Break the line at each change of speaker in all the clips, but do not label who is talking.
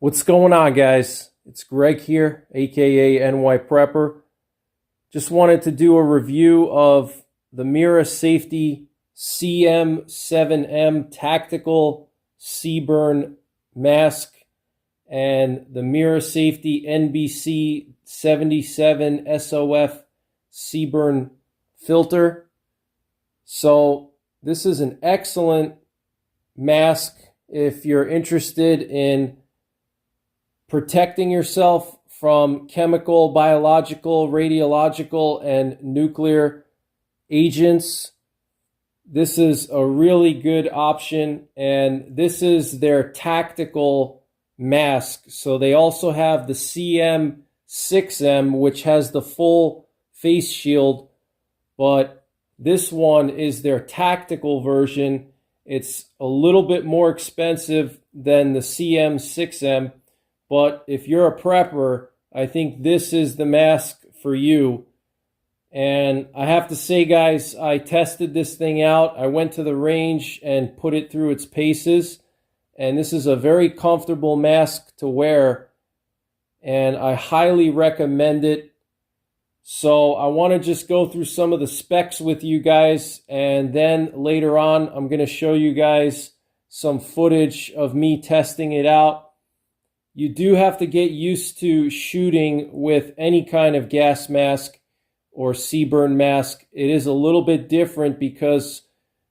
What's going on, guys? It's Greg here, aka NYPrepper. Just wanted to do a review of the MIRA Safety CM-7M Tactical Seaburn Mask and the MIRA Safety NBC77 SOF Seaburn Filter. So this is an excellent mask if you're interested in protecting yourself from chemical, biological, radiological, and nuclear agents. This is a really good option, and this is their tactical mask. So they also have the CM-7M, which has the full face shield, but this one is their tactical version. It's a little bit more expensive than the CM-7M. But if you're a prepper, I think this is the mask for you. And I have to say, guys, I tested this thing out. I went to the range and put it through its paces. And this is a very comfortable mask to wear. And I highly recommend it. So I want to just go through some of the specs with you guys. And then later on, I'm going to show you guys some footage of me testing it out. You do have to get used to shooting with any kind of gas mask or Seaburn mask. It is a little bit different because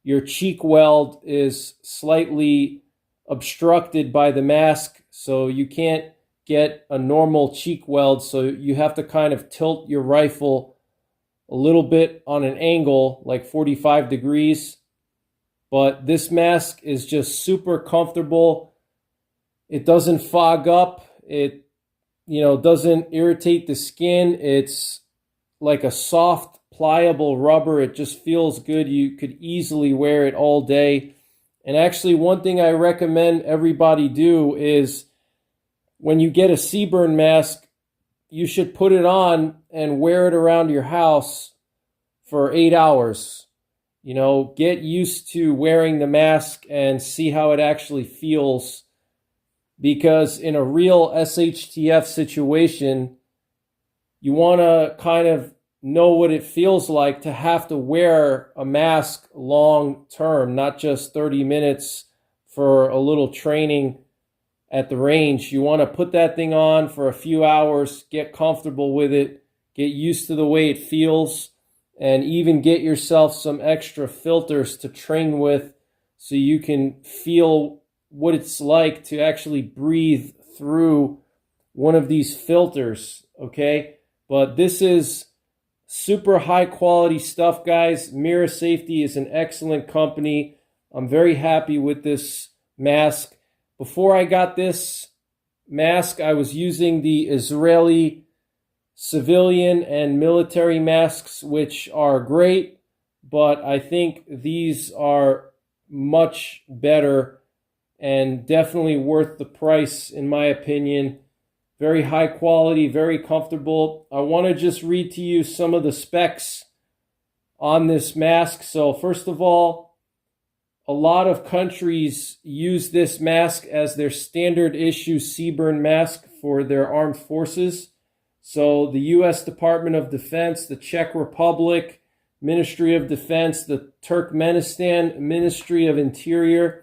your cheek weld is slightly obstructed by the mask, so you can't get a normal cheek weld. So you have to kind of tilt your rifle a little bit on an angle, like 45 degrees. But this mask is just super comfortable. It doesn't fog up. It, doesn't irritate the skin. It's like a soft, pliable rubber. It just feels good. You could easily wear it all day. And actually, one thing I recommend everybody do is when you get a Seaburn mask, you should put it on and wear it around your house for 8 hours. Get used to wearing the mask and see how it actually feels. Because in a real SHTF situation, you want to kind of know what it feels like to have to wear a mask long term, not just 30 minutes for a little training at the range. You want to put that thing on for a few hours, get comfortable with it, get used to the way it feels, and even get yourself some extra filters to train with so you can feel what it's like to actually breathe through one of these filters, okay? But this is super high quality stuff, guys. MIRA Safety is an excellent company. I'm very happy with this mask. Before I got this mask, I was using the Israeli civilian and military masks, which are great, but I think these are much better and definitely worth the price, in my opinion. Very high quality, very comfortable. I want to just read to you some of the specs on this mask. So first of all, a lot of countries use this mask as their standard issue Seaburn mask for their armed forces. So the U.S. Department of Defense, the Czech Republic, Ministry of Defense, the Turkmenistan Ministry of Interior,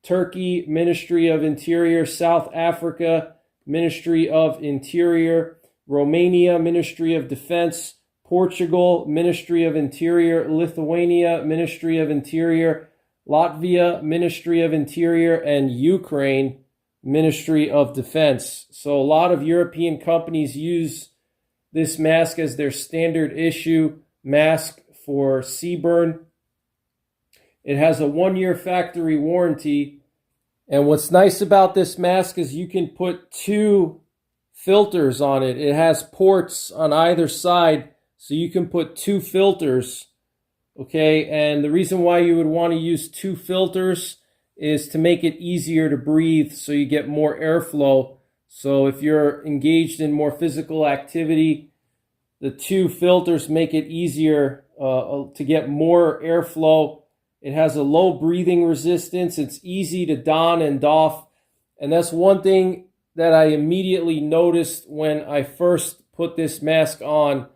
Turkey, Ministry of Interior, South Africa, Ministry of Interior, Romania, Ministry of Defense, Portugal, Ministry of Interior, Lithuania, Ministry of Interior, Latvia, Ministry of Interior, and Ukraine, Ministry of Defense. So a lot of European companies use this mask as their standard issue mask for Seaburn. It has a 1-year factory warranty. And what's nice about this mask is you can put 2 filters on it. It has ports on either side, so you can put 2 filters. Okay, and the reason why you would want to use 2 filters is to make it easier to breathe so you get more airflow. So if you're engaged in more physical activity, the 2 filters make it easier to get more airflow. It has a low breathing resistance. It's easy to don and doff. And that's one thing that I immediately noticed when I first put this mask on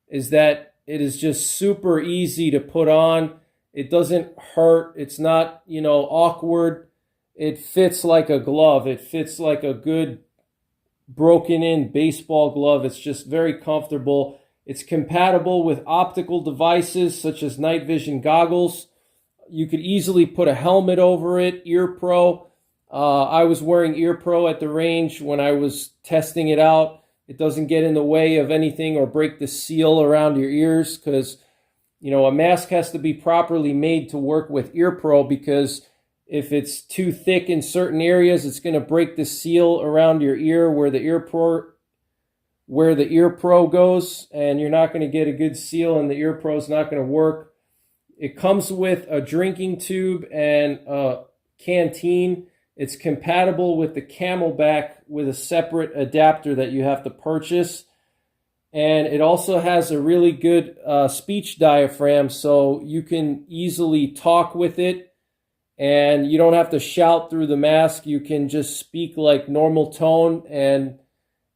is that it is just super easy to put on. It doesn't hurt. It's not, awkward. It fits like a glove. It fits like a good broken in baseball glove. It's just very comfortable. It's compatible with optical devices such as night vision goggles. You could easily put a helmet over it, Ear Pro. I was wearing Ear Pro at the range when I was testing it out. It doesn't get in the way of anything or break the seal around your ears because, a mask has to be properly made to work with Ear Pro, because if it's too thick in certain areas, it's going to break the seal around your ear where the Ear Pro goes, and you're not going to get a good seal, and the Ear Pro is not going to work. It comes with a drinking tube and a canteen. It's compatible with the Camelback with a separate adapter that you have to purchase. And it also has a really good speech diaphragm, so you can easily talk with it. And you don't have to shout through the mask. You can just speak like normal tone, and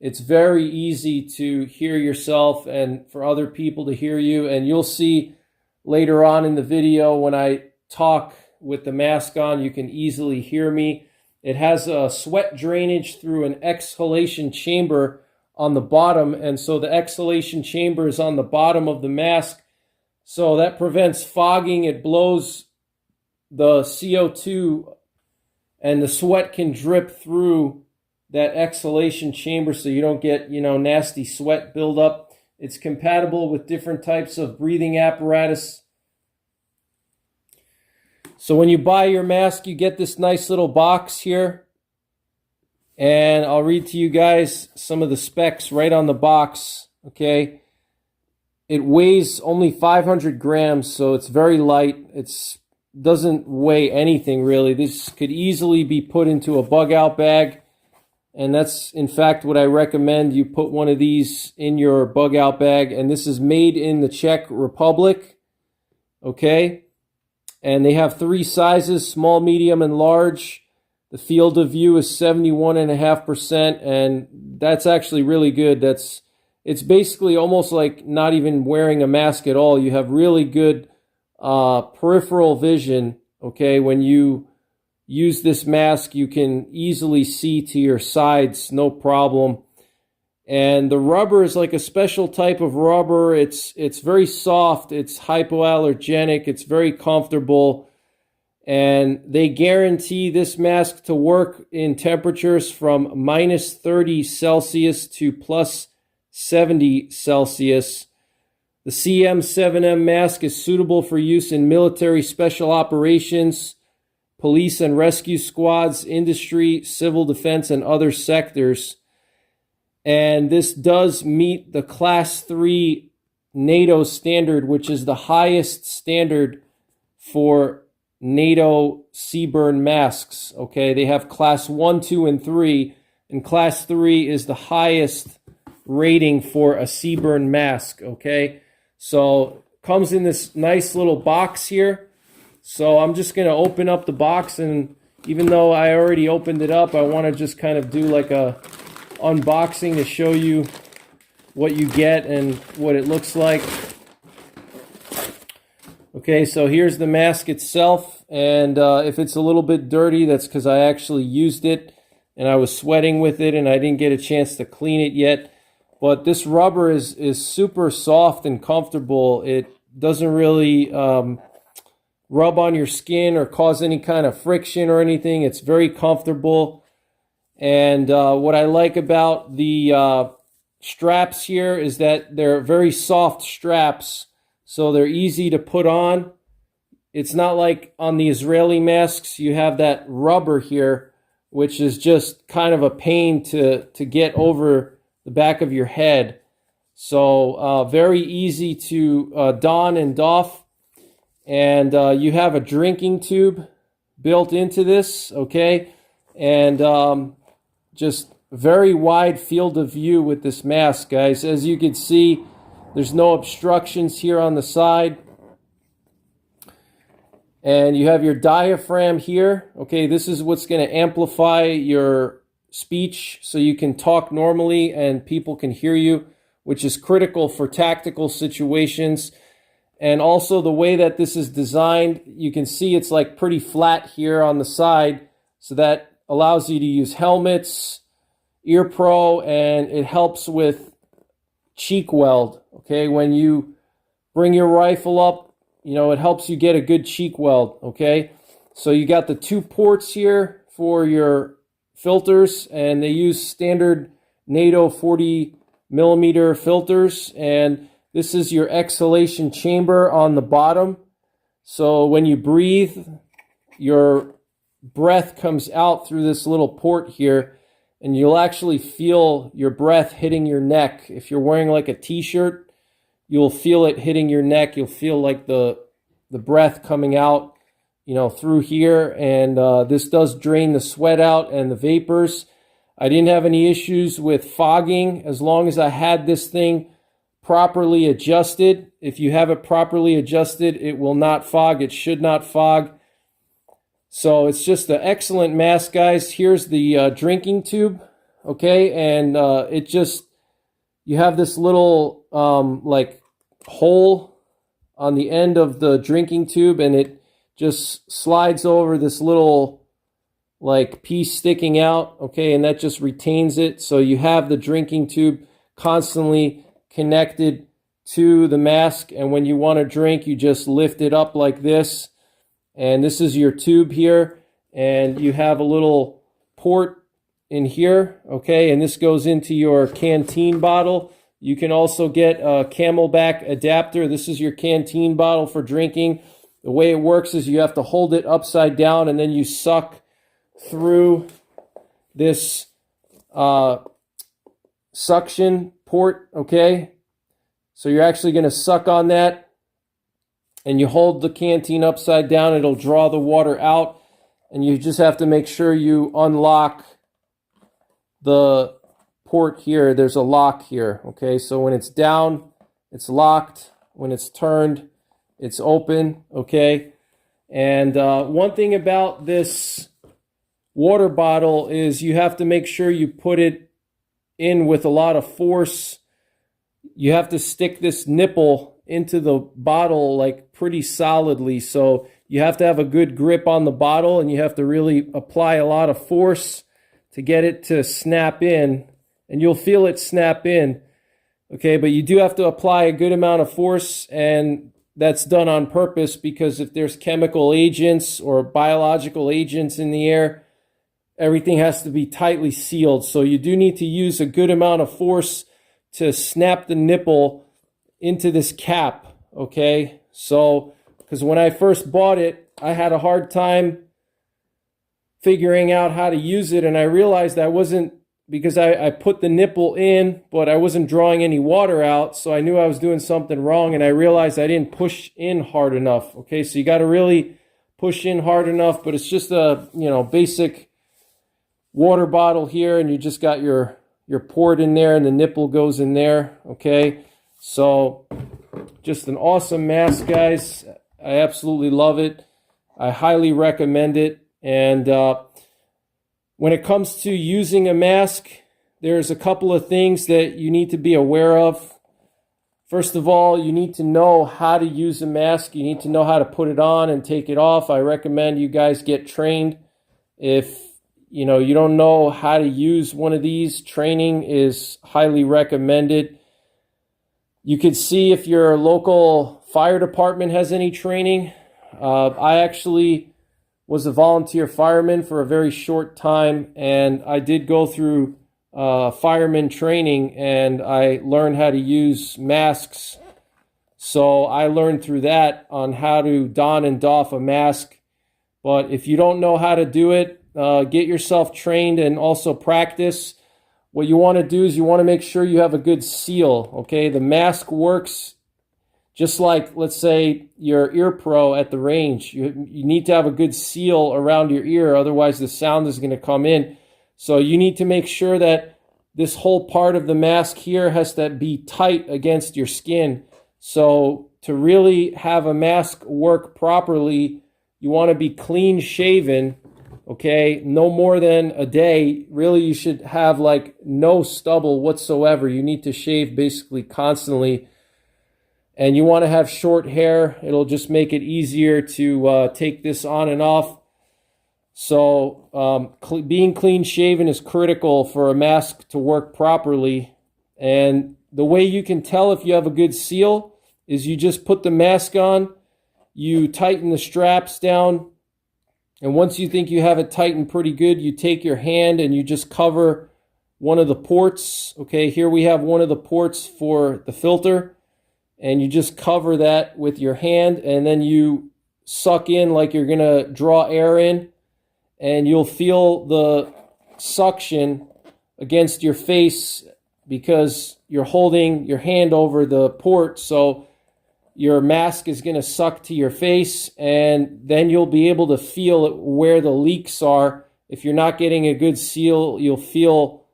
it's very easy to hear yourself and for other people to hear you. And you'll see later on in the video when I talk with the mask on, you can easily hear me. It has a sweat drainage through an exhalation chamber on the bottom, and so the exhalation chamber is on the bottom of the mask, so that prevents fogging. It blows the CO2, and the sweat can drip through that exhalation chamber so you don't get, nasty sweat buildup. It's compatible with different types of breathing apparatus. So when you buy your mask, you get this nice little box here. And I'll read to you guys some of the specs right on the box, okay? It weighs only 500 grams, so it's very light. It doesn't weigh anything, really. This could easily be put into a bug-out bag, and that's, in fact, what I recommend. You put one of these in your bug-out bag, and this is made in the Czech Republic, okay? And they have 3 sizes, small, medium, and large. The field of view is 71.5%, and that's actually really good. It's basically almost like not even wearing a mask at all. You have really good peripheral vision, okay? When you use this mask, you can easily see to your sides, no problem. And the rubber is like a special type of rubber. It's very soft. It's hypoallergenic. It's very comfortable. And they guarantee this mask to work in temperatures from minus 30 Celsius to plus 70 Celsius. The CM-7M mask is suitable for use in military special operations, police and rescue squads, industry, civil defense, and other sectors. And this does meet the Class 3 NATO standard, which is the highest standard for NATO CBRN masks, okay? They have Class 1, 2, and 3, and Class 3 is the highest rating for a CBRN mask, okay? So, comes in this nice little box here. So, I'm just going to open up the box, and even though I already opened it up, I want to just kind of do like a unboxing to show you what you get and what it looks like. Okay, so here's the mask itself, and if it's a little bit dirty, that's because I actually used it, and I was sweating with it, and I didn't get a chance to clean it yet. But this rubber is super soft and comfortable. It doesn't really rub on your skin or cause any kind of friction or anything. It's very comfortable. And what I like about the straps here is that they're very soft straps. So they're easy to put on. It's not like on the Israeli masks, you have that rubber here, which is just kind of a pain to get over the back of your head. So very easy to don and doff. And you have a drinking tube built into this, okay? And just very wide field of view with this mask, guys. As you can see, there's no obstructions here on the side. And you have your diaphragm here. Okay, this is what's going to amplify your speech so you can talk normally and people can hear you, which is critical for tactical situations. And also the way that this is designed, you can see it's like pretty flat here on the side, so that allows you to use helmets, ear pro, and it helps with cheek weld. Okay, when you bring your rifle up, you know, it helps you get a good cheek weld. Okay, so you got the 2 ports here for your filters, and they use standard NATO 40mm filters, and this is your exhalation chamber on the bottom. So when you breathe, your breath comes out through this little port here, and you'll actually feel your breath hitting your neck. If you're wearing like a t-shirt, you'll feel it hitting your neck. You'll feel like the breath coming out, you know, through here. And this does drain the sweat out and the vapors. I didn't have any issues with fogging as long as I had this thing properly adjusted. If you have it properly adjusted, it will not fog. It should not fog. So it's just an excellent mask, guys. Here's the drinking tube, okay? And it just, you have this little like hole on the end of the drinking tube, and it just slides over this little like piece sticking out, okay? And that just retains it. So you have the drinking tube constantly connected to the mask, and when you want to drink, you just lift it up like this, and this is your tube here, and you have a little port in here, okay, and this goes into your canteen bottle. You can also get a Camelback adapter. This is your canteen bottle for drinking. The way it works is you have to hold it upside down, and then you suck through this suction port, okay? So you're actually going to suck on that, and you hold the canteen upside down. It'll draw the water out, and you just have to make sure you unlock the port here. There's a lock here, okay? So when it's down, it's locked. When it's turned, it's open, okay? And one thing about this water bottle is you have to make sure you put it in with a lot of force. You have to stick this nipple into the bottle like pretty solidly. So you have to have a good grip on the bottle, and you have to really apply a lot of force to get it to snap in, and you'll feel it snap in. Okay, but you do have to apply a good amount of force, and that's done on purpose because if there's chemical agents or biological agents in the air, everything has to be tightly sealed. So you do need to use a good amount of force to snap the nipple into this cap, okay? So, because when I first bought it, I had a hard time figuring out how to use it, and I realized I wasn't, because I put the nipple in, but I wasn't drawing any water out, so I knew I was doing something wrong, and I realized I didn't push in hard enough, okay? So you got to really push in hard enough, but it's just a, you know, basic water bottle here, and you just got your port in there, and the nipple goes in there, okay? So just an awesome mask, guys. I absolutely love it. I highly recommend it. And when it comes to using a mask, there's a couple of things that you need to be aware of. First of all, you need to know how to use a mask. You need to know how to put it on and take it off. I recommend you guys get trained. If you know you don't know how to use one of these, training is highly recommended. You could see if your local fire department has any training. I actually was a volunteer fireman for a very short time, and I did go through fireman training, and I learned how to use masks. So I learned through that on how to don and doff a mask. But if you don't know how to do it, get yourself trained and also practice. What you want to do is you want to make sure you have a good seal, okay? The mask works just like, let's say, your ear pro at the range. You need to have a good seal around your ear, otherwise the sound is going to come in. So you need to make sure that this whole part of the mask here has to be tight against your skin. So to really have a mask work properly, you want to be clean shaven, okay? No more than a day. Really, you should have like no stubble whatsoever. You need to shave basically constantly. And you want to have short hair. It'll just make it easier to take this on and off. So being clean shaven is critical for a mask to work properly. And the way you can tell if you have a good seal is you just put the mask on, you tighten the straps down, and once you think you have it tightened pretty good, you take your hand and you just cover one of the ports. Okay, here we have one of the ports for the filter, and you just cover that with your hand, and then you suck in like you're gonna draw air in, and you'll feel the suction against your face because you're holding your hand over the port, so your mask is going to suck to your face, and then you'll be able to feel where the leaks are. If you're not getting a good seal, you'll feel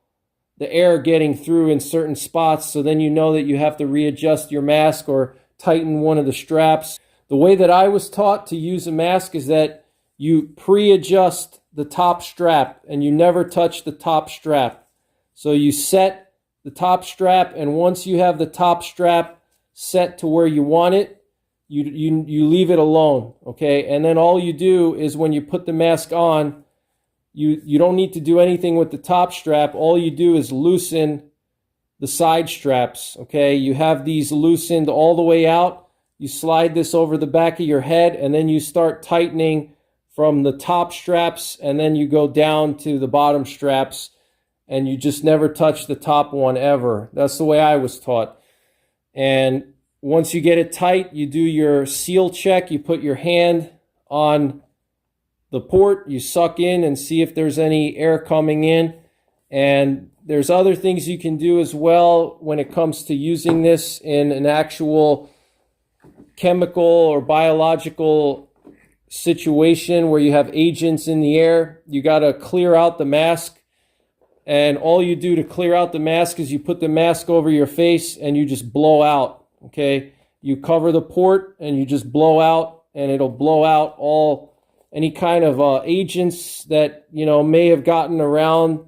the air getting through in certain spots, so then you know that you have to readjust your mask or tighten one of the straps. The way that I was taught to use a mask is that you pre-adjust the top strap, and you never touch the top strap. So you set the top strap, and once you have the top strap set to where you want it, you leave it alone, okay? And then all you do is when you put the mask on, you don't need to do anything with the top strap. All you do is loosen the side straps, okay? You have these loosened all the way out. You slide this over the back of your head, and then you start tightening from the top straps, and then you go down to the bottom straps, and you just never touch the top one ever. That's the way I was taught. And once you get it tight, you do your seal check. You put your hand on the port, you suck in and see if there's any air coming in. And there's other things you can do as well when it comes to using this in an actual chemical or biological situation where you have agents in the air. You got to clear out the mask. And all you do to clear out the mask is you put the mask over your face and you just blow out, okay? You cover the port and you just blow out, and it'll blow out any kind of agents that, may have gotten around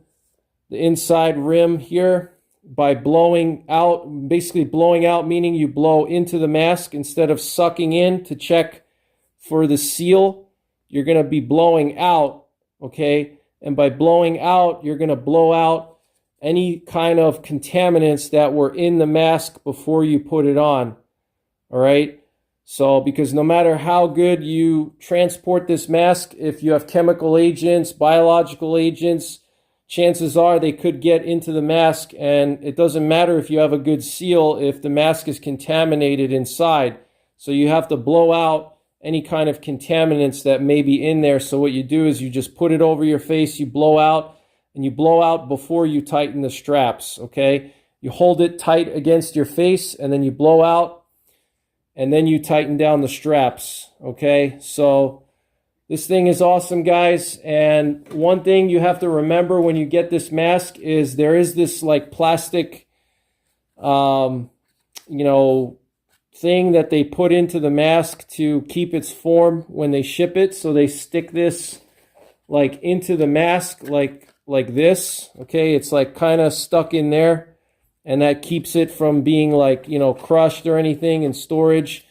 the inside rim here by blowing out. Basically blowing out meaning you blow into the mask instead of sucking in to check for the seal. You're going to be blowing out, okay? And by blowing out, you're going to blow out any kind of contaminants that were in the mask before you put it on. All right? So, because no matter how good you transport this mask, if you have chemical agents, biological agents, chances are they could get into the mask, and it doesn't matter if you have a good seal if the mask is contaminated inside. So you have to blow out any kind of contaminants that may be in there. So what you do is you just put it over your face, you blow out, and you blow out before you tighten the straps, okay? You hold it tight against your face, and then you blow out, and then you tighten down the straps, okay? So this thing is awesome, guys. And one thing you have to remember when you get this mask is there is this like plastic, thing that they put into the mask to keep its form when they ship it. So they stick this like into the mask like this, okay? It's like kind of stuck in there, and that keeps it from being like, crushed or anything in storage,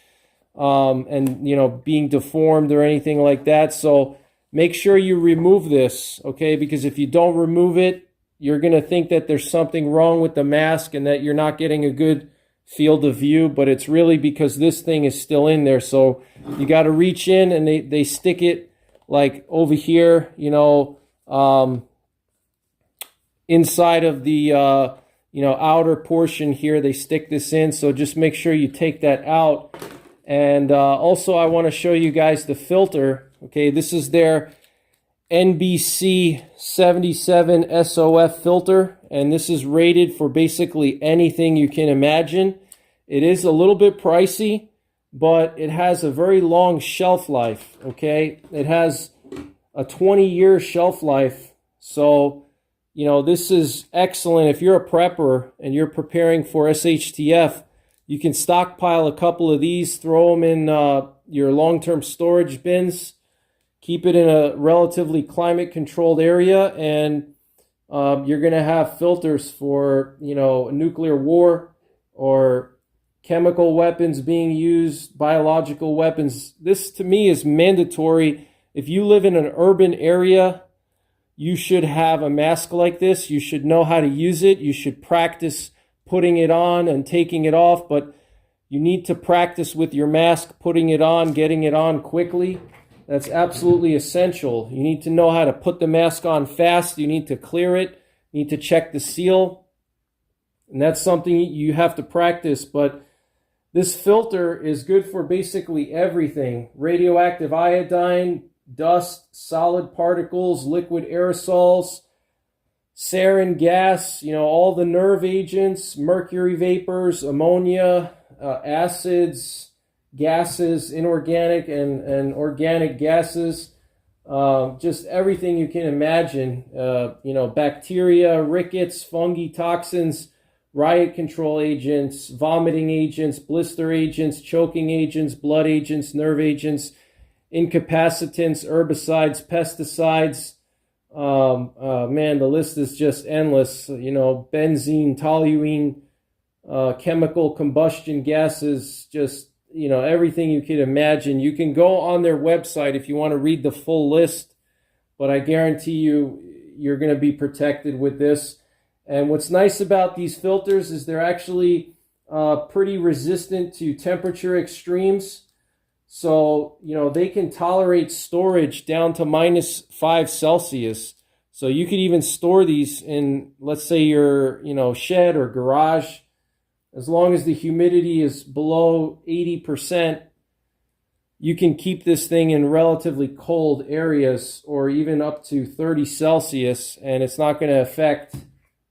and, being deformed or anything like that. So make sure you remove this, okay? Because if you don't remove it, you're going to think that there's something wrong with the mask and that you're not getting a good field of view, but it's really because this thing is still in there. So you got to reach in, and they stick it like over here, inside of the outer portion here. They stick this in, so just make sure you take that out. And also I want to show you guys the filter. Okay, this is their NBC-77 SOF filter, and this is rated for basically anything you can imagine. It is a little bit pricey, but it has a very long shelf life, okay? It has a 20-year shelf life, so, this is excellent. If you're a prepper and you're preparing for SHTF, you can stockpile a couple of these, throw them in your long-term storage bins, keep it in a relatively climate controlled area, and you're going to have filters for, nuclear war or chemical weapons being used, biological weapons. This to me is mandatory. If you live in an urban area, you should have a mask like this. You should know how to use it. You should practice putting it on and taking it off, but you need to practice with your mask, putting it on, getting it on quickly. That's absolutely essential. You need to know how to put the mask on fast. You need to clear it. You need to check the seal. And that's something you have to practice. But this filter is good for basically everything. Radioactive iodine, dust, solid particles, liquid aerosols, sarin gas, all the nerve agents, mercury vapors, ammonia, acids, gases, inorganic and organic gases, just everything you can imagine, bacteria, rickets, fungi, toxins, riot control agents, vomiting agents, blister agents, choking agents, blood agents, nerve agents, incapacitants, herbicides, pesticides. Man, the list is just endless. Benzene, toluene, chemical combustion gases, just, everything you could imagine. You can go on their website if you want to read the full list, but I guarantee you're going to be protected with this. And what's nice about these filters is they're actually pretty resistant to temperature extremes. So, they can tolerate storage down to -5 Celsius. So you could even store these in, let's say, your, shed or garage. As long as the humidity is below 80%, you can keep this thing in relatively cold areas, or even up to 30 Celsius, and it's not going to affect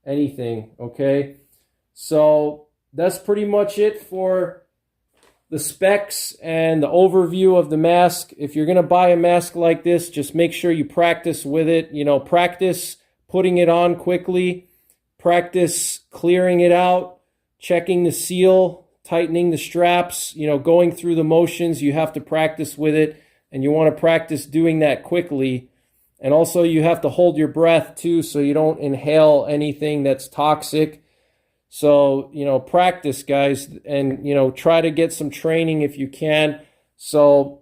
anything, okay? So that's pretty much it for the specs and the overview of the mask. If you're going to buy a mask like this, just make sure you practice with it. Practice putting it on quickly, practice clearing it out, checking the seal, tightening the straps, going through the motions. You have to practice with it, and you want to practice doing that quickly. And also you have to hold your breath too, so you don't inhale anything that's toxic. So, practice, guys, and, try to get some training if you can. So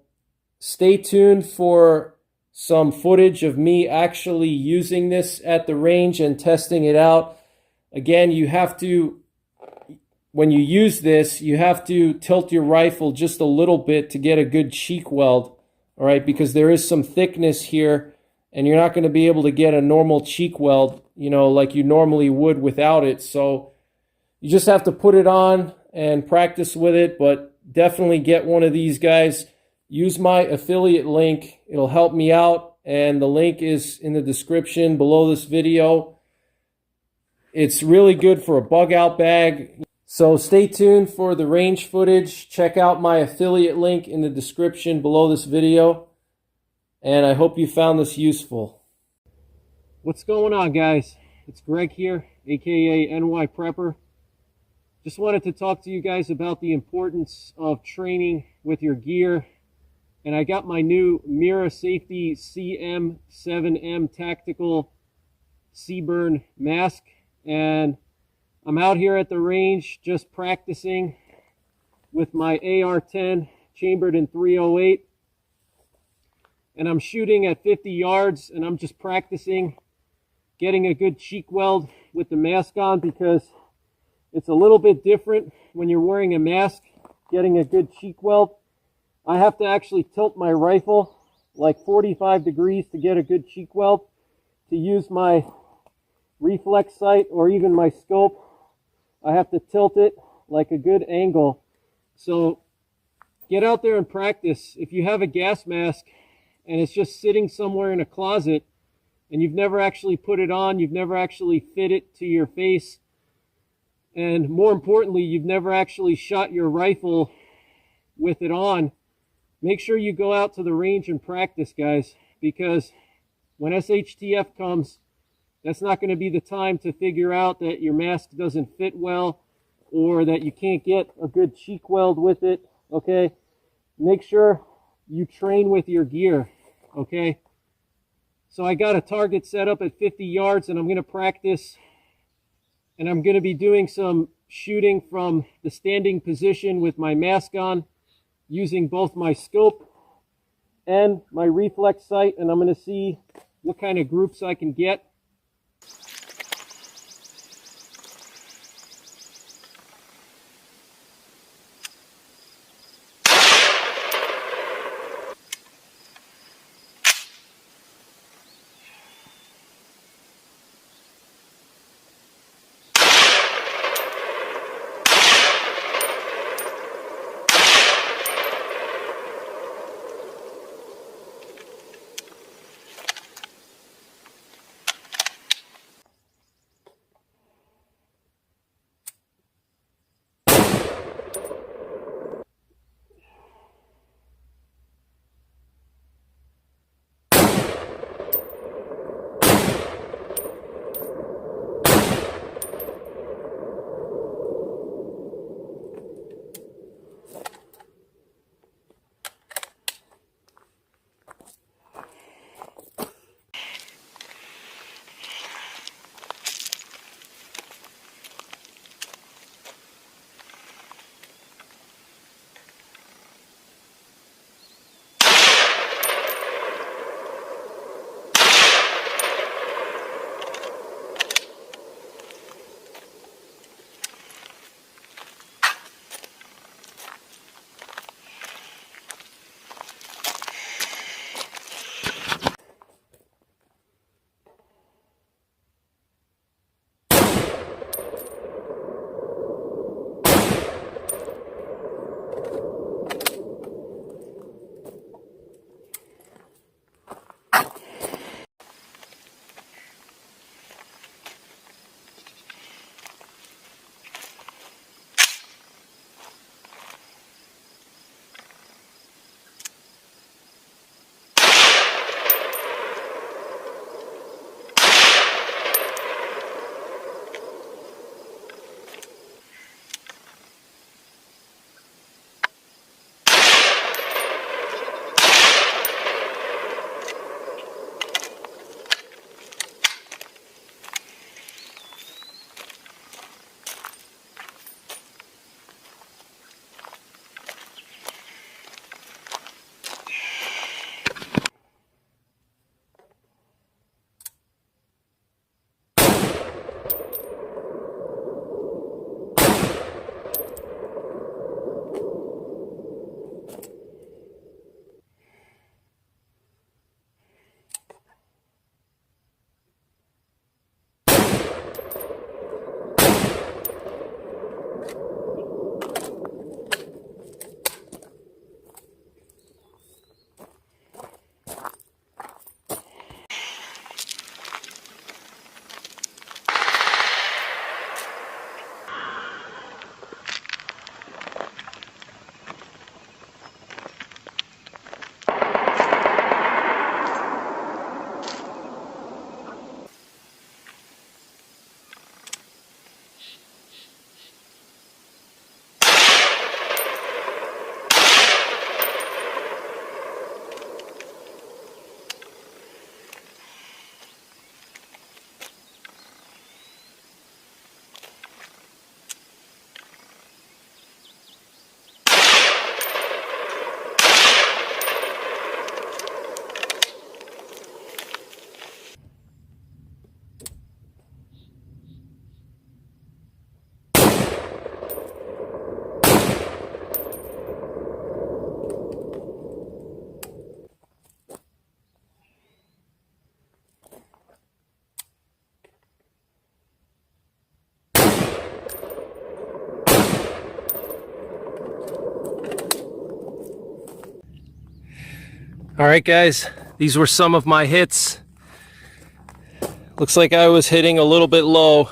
stay tuned for some footage of me actually using this at the range and testing it out. Again, when you use this, you have to tilt your rifle just a little bit to get a good cheek weld, all right, because there is some thickness here, and you're not going to be able to get a normal cheek weld, like you normally would without it. So you just have to put it on and practice with it, but definitely get one of these, guys. Use my affiliate link. It'll help me out, and the link is in the description below this video. It's really good for a bug out bag. So stay tuned for the range footage. Check out my affiliate link in the description below this video, and I hope you found this useful. What's going on, guys? It's Greg here, aka NYPrepper. Just wanted to talk to you guys about the importance of training with your gear. And I got my new MIRA Safety CM-7M Tactical CBRN mask. And I'm out here at the range just practicing with my AR-10 chambered in .308. And I'm shooting at 50 yards, and I'm just practicing getting a good cheek weld with the mask on, because it's a little bit different when you're wearing a mask, getting a good cheek weld. I have to actually tilt my rifle like 45 degrees to get a good cheek weld. To use my reflex sight or even my scope, I have to tilt it like a good angle. So get out there and practice. If you have a gas mask and it's just sitting somewhere in a closet and you've never actually put it on, you've never actually fit it to your face, and more importantly, you've never actually shot your rifle with it on, make sure you go out to the range and practice, guys, because when SHTF comes, that's not going to be the time to figure out that your mask doesn't fit well or that you can't get a good cheek weld with it, okay? Make sure you train with your gear. Okay, so I got a target set up at 50 yards, and I'm going to practice, and I'm going to be doing some shooting from the standing position with my mask on, using both my scope and my reflex sight, and I'm going to see what kind of groups I can get. All right, guys, these were some of my hits. Looks like I was hitting a little bit low.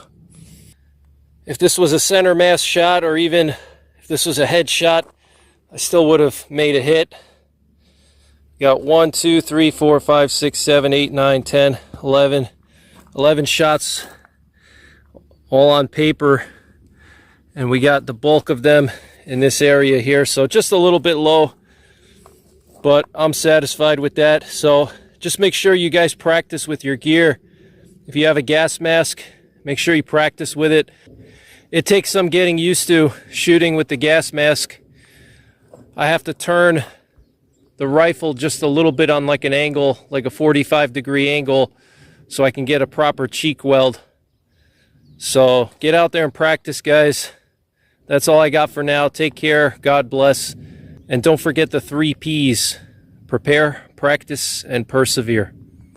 If this was a center mass shot, or even if this was a head shot, I still would have made a hit. Got 1, 2, 3, 4, 5, 6, 7, 8, 9, 10, 11. 11 shots all on paper. And we got the bulk of them in this area here. So just a little bit low. but I'm satisfied with that. So just make sure you guys practice with your gear. If you have a gas mask, make sure you practice with it. It takes some getting used to shooting with the gas mask. I have to turn the rifle just a little bit on like an angle, like a 45-degree angle, so I can get a proper cheek weld. So get out there and practice, guys. That's all I got for now. Take care. God bless. And don't forget the 3 Ps. Prepare, practice, and persevere.